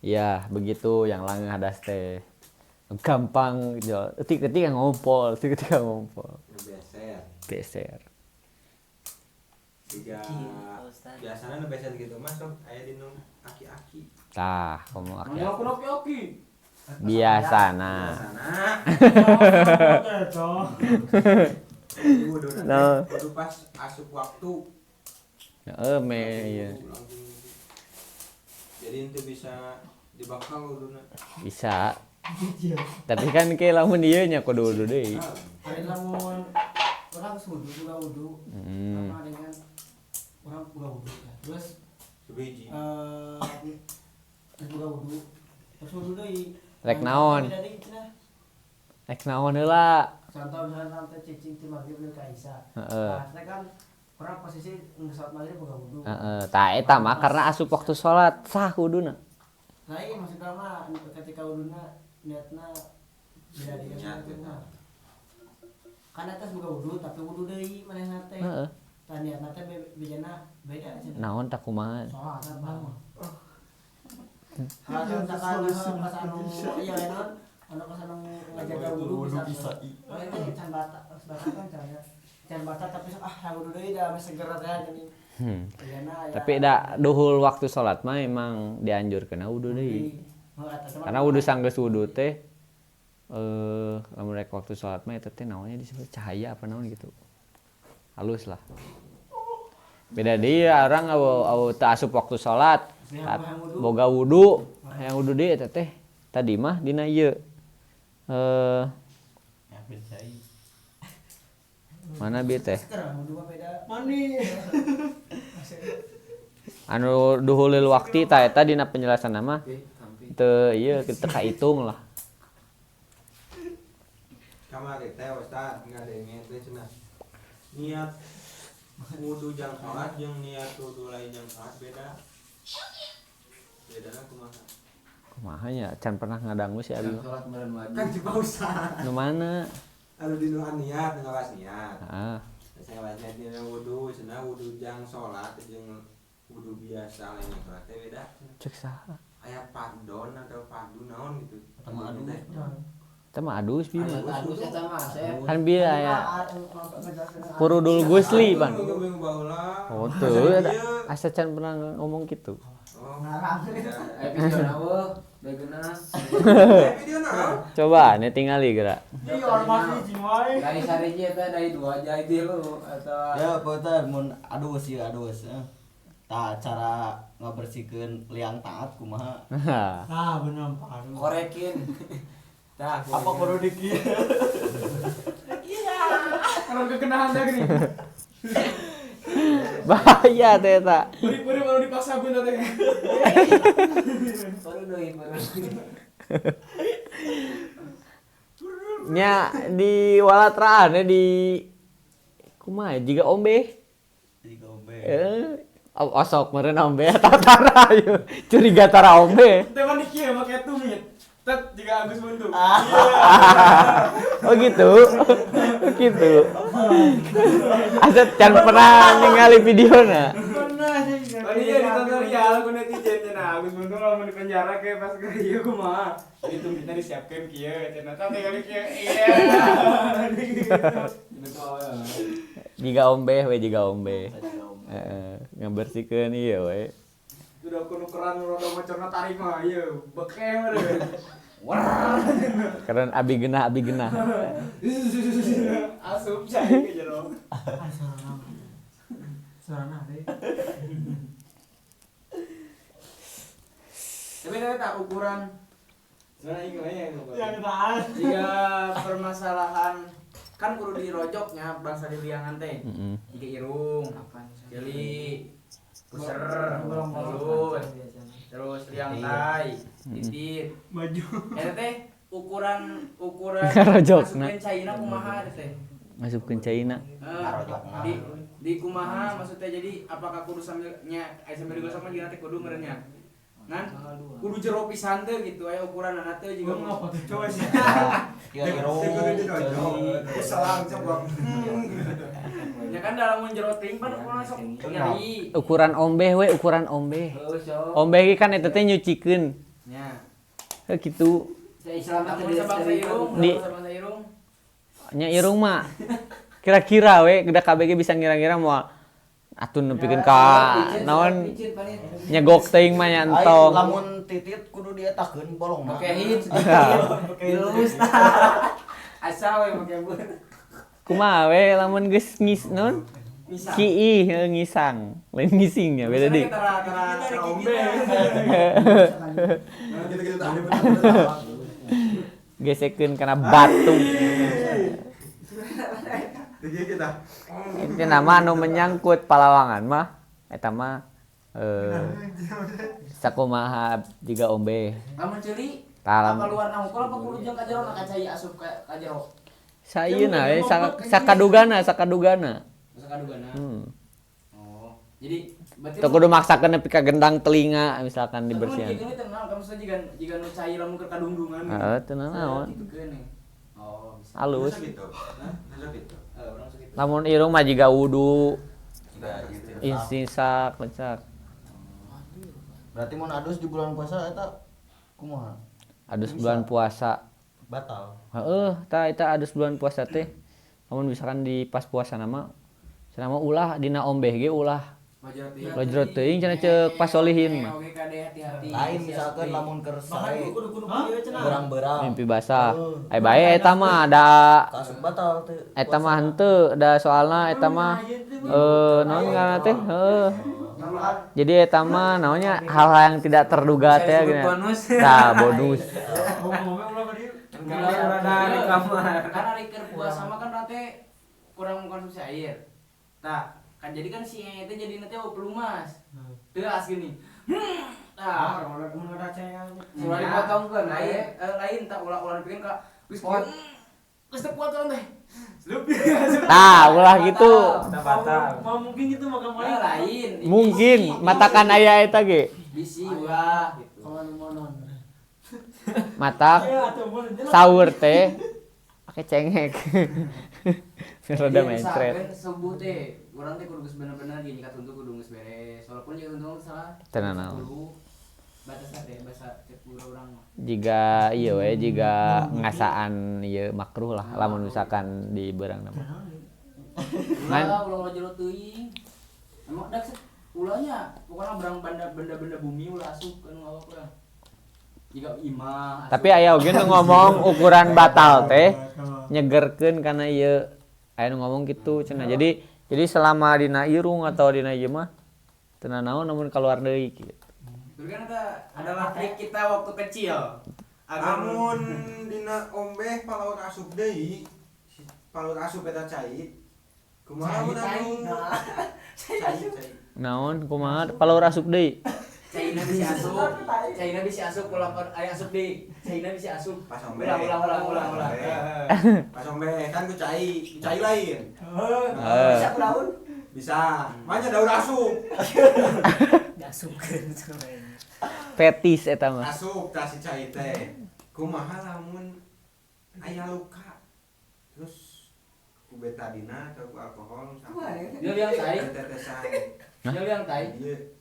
Ya, begitu yang langgeng hadas teh. Gampang ketika ngompol, ketika ngompol. Beser. Jika biasanya nu beser gitu mah sok aya di nu aki-aki. Tah, ngomong Aki-aki. biasana. Kudu pas asup waktu. Iya. Jadi itu bisa dibakal uduna. Bisa. Tapi kan ke lamun ieu nya kudu wudu deui. Hari lamun orang wudu juga wudu. Sama dengan orang juga wudu. Terus Sebiji. juga wudu. Terus wudu deui. Rek naon? Rek naon heula? Contoh misalnya teh cicing ti maghrib neuk ka isya. Heeh. Nah, kan orang posisi geus salat maghrib boga wudu. Heeh. Tah eta mah karena asup waktu salat sah wuduna. Nah, ieu maksudna mah ketika wuduna niatna beda dengan niatna. Kan eta boga wudu tapi wudu deui manehna teh. Heeh. Tah niatna teh bejana beda cenah. Naon tak kumaha? Salat apa? Kalau misalkan pas anu iya non, anu pas anu ngajaga wudu bisa. Oh itu can bata kan caranya. Can bata tapi wudu deui da segera teh gini. Tapi da duhul waktu salat mah emang dianjurkeun wudu deui. Karena wudu sanggeus wudu teh lamun rek waktu salat mah eta teh naonnya disebut cahaya apa naon gitu. Halus lah. Beda deui orang awu teu asup waktu salat. Boga wudu, hayang wudu deui eta teh. Tadi mah dina ieu. Mana bieu teh? Mani. Anu duhulil wakti tah eta dina penjelasan mah teu ieu teu kahitung lah. Kamari teh Ustaz ngadenge teh cenah. Niat wudu jang salat jeung niat wudu lain jang salat beda. Bedana kumaha? Kumaha nya can pernah ngadangu si abi. Kan di Ustaz. Nu mana? Anu di nu niat ngawas niat. Heeh. Saya baca dina wudu cenah wudu jang salat jeung wudu biasa lain salat teh beda. Cek saha? Aya pardon atau padu naon gitu. Tama adu. Eta mah adus bi. Adus eta mah saya. Kan bieu aya Purudul Gusli pan. Oh teu asa can pernah ngomong gitu. Video nawe begeuna. Video naon? Coba nih tingali geura. Dari sariji eta dari 2 aja itu lu atau Ya putar mun adus ieu adus. Tah cara ngabersihkeun liang taat kumaha? Ah, bener Pak. korekin. Tah, Apa kudu dikieu? kalau kekenahan dah gini. Bahaya teh eta. Beri baru dipaksa gue teh. Baru deui. Nya di walatraan di kumaha jiga ombe. Jiga ombe. Osok meureun ombe tara ieu. Curiga tara ombe. Teh mah kieu make tumit. Tet juga Agus Buntu. Oh gitu. Gitu. Aset can pernah ningali videona. Tadi ya ditonton ya lagu netizen cenah Agus Buntu lamun di penjara ke pas ke ieu kumaha. Jadi tumitna disiapkeun kieu cenah. Tah tinggal kieu. Iya. Jiga ombe we jiga ombe. Ngabersikeun ieu we. Udah ukuran roda mocorna tarik mah ieu beke meureun. Keren abi genah. Asup cai ke jero. Suarana deh. Tapi kan tak ukuran sebenarnya gimana Yang tahan. jika permasalahan kan kudu dirojoknya bangsa di liangan teh. Jika irung, jeli, puser, mulut, terus liang tai, titit, Maju. eta teh ukuran Ngarojokna. masukin caina kumaha teh. Masukkeun caina. Di kumaha maksudnya jadi apakah kudu sambil digosok sama jeung teh kudu meureun nya. Ngan kudu jero pisan teh gitu aya ukuranna teh juga Ngapa tuh coba sih? Kieu irung. Salang coba. Ya kan dalam mun jero ting pan ukuran sok nyari. Ukuran ombe we ukuran ombe. Ombe ge kan eta teh nyucikeun. Nya. Kitu. Lamun sabangsa irung, Di- sabangsa irung. Nya irung mah kira-kira we da KBG bisa ngira-ngira moal atun nepikeun ka naon nyegok teuing mah nya Ai entong. lamun titit kudu dietakeun bolong. Oke hits dilus. Asa we make beur. Kumaha we lamun geus ngis naon? Misal. Kiih ngisang. Lain ngisingnya beda deui. Tara ombe. Kita tadi bener. Gesekeun kana batu. Jadi kita. Itu nama anu menyangkut palawangan mah eta mah sakumaha jiga ombe. Lamun ceuli Talam. apa luar nangkul apa kudu jeung ka jero na kacai asup ka jero. Sayeuna we sakadugana. Sakadugana. Oh. Jadi berarti Teu kudu maksakeun nepi ka gendang telinga misalkan dibersihan. Jadi tenang kamu saja jika nu cair lamun keur kadungdungan. Heeh, teu naon. Gitu keun. Oh, bisa. Halus. Gitu. Hah? Gitu. Orang segitu. Lamun irung mah jiga wudu, Nah, gitu. istinsak, lecak. Berarti mun adus di bulan puasa eta kumaha? Adus bulan puasa. Batal. Heeh, eta adus bulan puasa teh. Lamun misalkan di pas puasa nama cenah ulah dina ombeh ge ulah lojrot teuing cenah ceuk pasolihin mah. Oke kade hati-hati. Lain misalkan lamun keur sae berang-berang. Mimpi basah. Bae eta mah ada Kaasup batal teh. eta mah henteu da soalna eta mah naon ngaranna teh? Heeh. Jadi eta mah naonnya hal-hal yang tidak terduga teh gini. Tah bonus. Di kamar. Kan ari keur puasa mah kan rate kurang mengkonsumsi air. Tah, kan jadi kan si eta jadi nanti pelumas. Teas gini. Tah, Mun ada cayang. mulai dipotongkeun lain tak ulah bikin ka geus kieu. Geus teu kuat teh. Tah, ulah gitu. Mau mungkin itu makan maling. Lain. Mungkin matakan aya eta ge. Bisi ulah gitu. Kalau monon. Matak Ya atuh mun jelas. sahur teh pakai cengek. Rada Jadi mencret. misalkan subuh teh, urang teh kudu geus bener-bener gini katuntu kudu geus beres. Walaupun jeung tuntung salah. Tenan naon. Batasna teh bahasa cek urang mah. Jiga ieu we jiga ngasaan ieu makruh lah lamun misalkan di beurang nama. Ulah jero teuing. Emang dak ulahnya pokoknya berang benda-benda bumi ulah asup kan apa. Jika imah. Tapi aya oge nu ngomong ukuran batal teh nyegerkeun kana ieu aya nu ngomong kitu cenah. Jadi selama dina irung atau dina ieu mah teu naon namun keluar deui kitu. Itu kan adalah trik kita waktu kecil. Amun dina ombe palaut asup deui. Palaut asup eta cai. Kumaha mun anu cai. Naon kumaha palur asup deui. Caina bisa asup ulang aya asup deui. Caina bisa asup. Pas ombe. Ulang. Pas ombe kan ku cai lain. Bisa ku daun. Bisa. Manya daun asup. Diasupkeun cenah. Fetis eta mah. Asup tah si cai teh. Kumaha lamun aya luka. Terus ku betadina atau ku alkohol misalkan. Dia liang tai. Tetesan. Dia liang tai. Ieu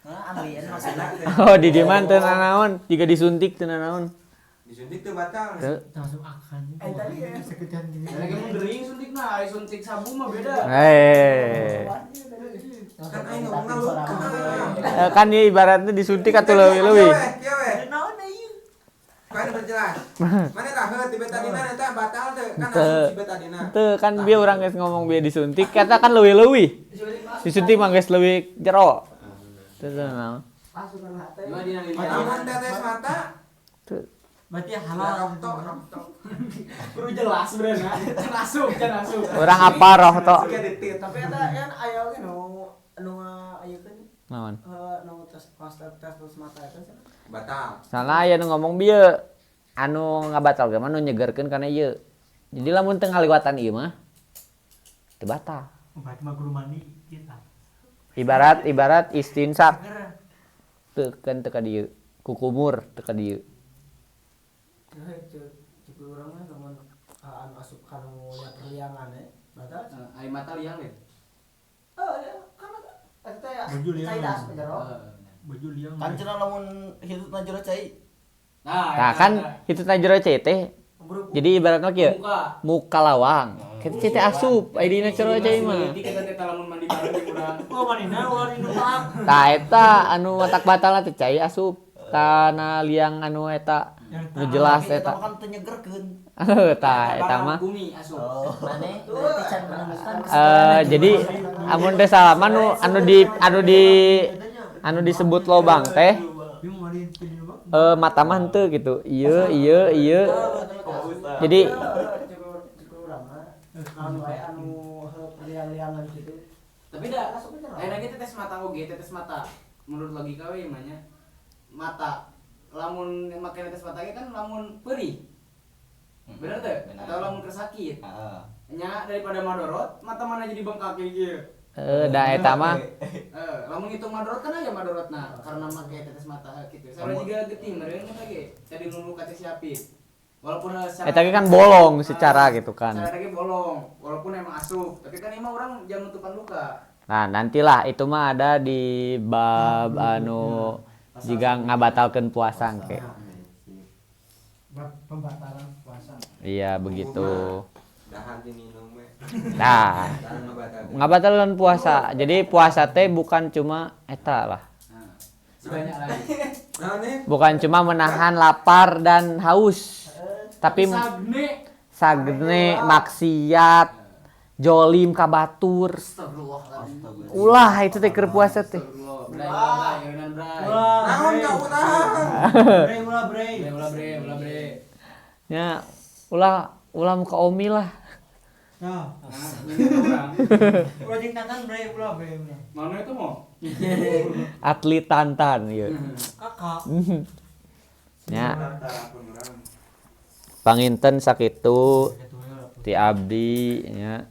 Ambian maksudna teh Oh di diman teu naon, jika disuntik teu naon. disuntik teh batal. Teu. langsung akan. Tadi ya sekejan gini. Lagi mun gering suntikna, aya suntik sabu mah beda. Kan aing ngomongna luka. Kan ieu ibaratnya disuntik atuh leuwih-leuwih. Kieu we. Naon ieu? Kan berjelas. Mana tah heuh ti betadina eta batal teu kan Teu. asup si betadina. Teu kan bieu urang geus ngomong bieu disuntik, kata kan leuwih-leuwih. Disuntik mah geus leuwih jero. Teu naon. Pasukan hate. Gimana dina ini? Lamun tetes mata Teu. Berarti halal halal. roktok. Kudu jelas benerna. Can asup. Urang apa roh tok. Siga ditit. Tapi ada kan aya oge nu ayekeun Naon? nu tes mata eta cenah. Batal. Salah aya nu ngomong bieu anu ngabatal ge mah nu nyegerkeun kana ieu. Jadi lamun teu ngaliwatan ieu mah teu batal. Berarti mah guru mandi kita. Ibarat istinsak teu kan teu ka dieu. Kukumur teu ka dieu. Cek urang mah lamun anu asup kanu liang batal. Ai mata liang we. Ya, kan eta ya. Cai das penjero. Baju liang. Kan cenah lamun hitutna jero cai. Tah kan itu jero teh. Jadi ibaratna kieu muka lawang. Kita teh asup aya dina jero cai mah. Kita teh lamun mandi bareng di urang. Oh, manina ulah di numpang. Tah eta anu watak batalna teh cai asup. Kana liang anu eta nu jelas eta. Kan teu nyegerkeun. Tah eta mah. Bumi asup. Mane berarti can menemukan. Jadi amun teh salah mah anu disebut lobang teh mata mah henteu gitu. Ieu. Jadi anu liang-liangan gitu. Tapi da lagi tetes mata oge, tetes mata. Menurut logika we mah nya mata lamun make tetes mata ge kan lamun peurih. Bener teu? Atau lamun kersakit. Heeh. Nya daripada madorot, mata mana jadi bengkak kayak gitu. da eta mah Lamun hitung madorot kan aya madorotna karena make tetes mata kitu. Soalnya juga geuting meureun eta ge. Tadi nunggu kate siapin. Walaupun eta ge kan bolong secara gitu kan. Secara ge bolong, walaupun emang asup, tapi kan emang orang jangan nutupan luka. Nah, nantilah itu mah ada di bab anu jika ngabatalkeun puasa engke. Bab pembatalan puasa. Iya begitu. Dahar diminum we. Nah, Dan ngebatal. ngabatalkeun puasa. Jadi puasa teh bukan cuma eta lah. Nah, sebanyak lagi. Nah nih, Bukan cuma menahan lapar dan haus. Tapi sagne maksiat, jolim ka batur. Astagfirullahaladzim. Ulah itu teh keur puasa teh. naon ka urang? Bre. Ya, ulah muka omi lah. Nah, ulah jeung tantan bre ulah bre. Mana itu mau? Atlet tantan ieu. Kakak. Ya, Tarapun urang. panginten sakitu ti abdi nya.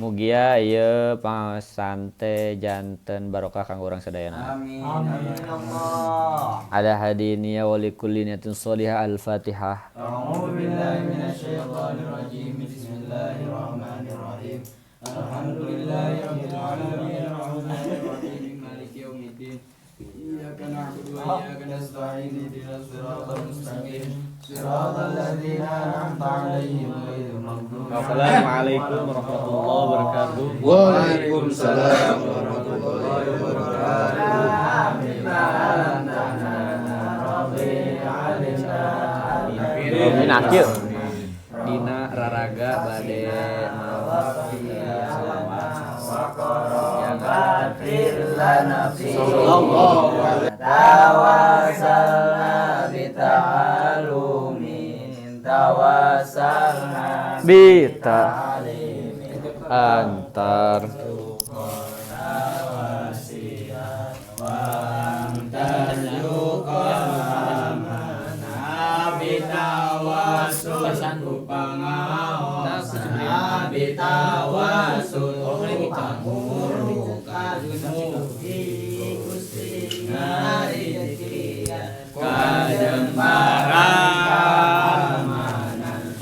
Mugia ieu pangaosan teh janten barokah kanggo urang sadayana. Amin. Allah. Ada hadiniya wa likulli niyatin sholihah al-Fatihah. A'udzu billahi minasyaitonir rajim. Bismillahirrahmanirrahim. Alhamdulillahirabbil alamin. Arrahmanir rahim. Maliki yaumiddin. Iyyaka na'budu wa iyyaka nasta'in. Ihdinas siratal mustaqim. Siratal ladzina an'amta 'alaihim ghairil maghdubi 'alaihim. Assalamualaikum warahmatullahi wabarakatuh. Waalaikumsalam warahmatullahi wabarakatuh. Amin akhir. Dina raraga bade mawas Tawassalna bita'alumin. Tawassalna bita Mukhtar.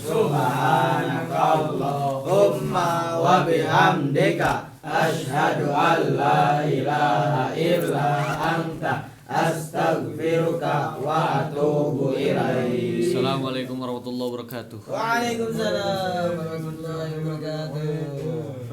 Subhanakallahumma wa bihamdika asyhadu an la ilaha illa anta astaghfiruka wa atubu ilaik. Assalamualaikum warahmatullahi wabarakatuh. Waalaikumsalam warahmatullahi wabarakatuh.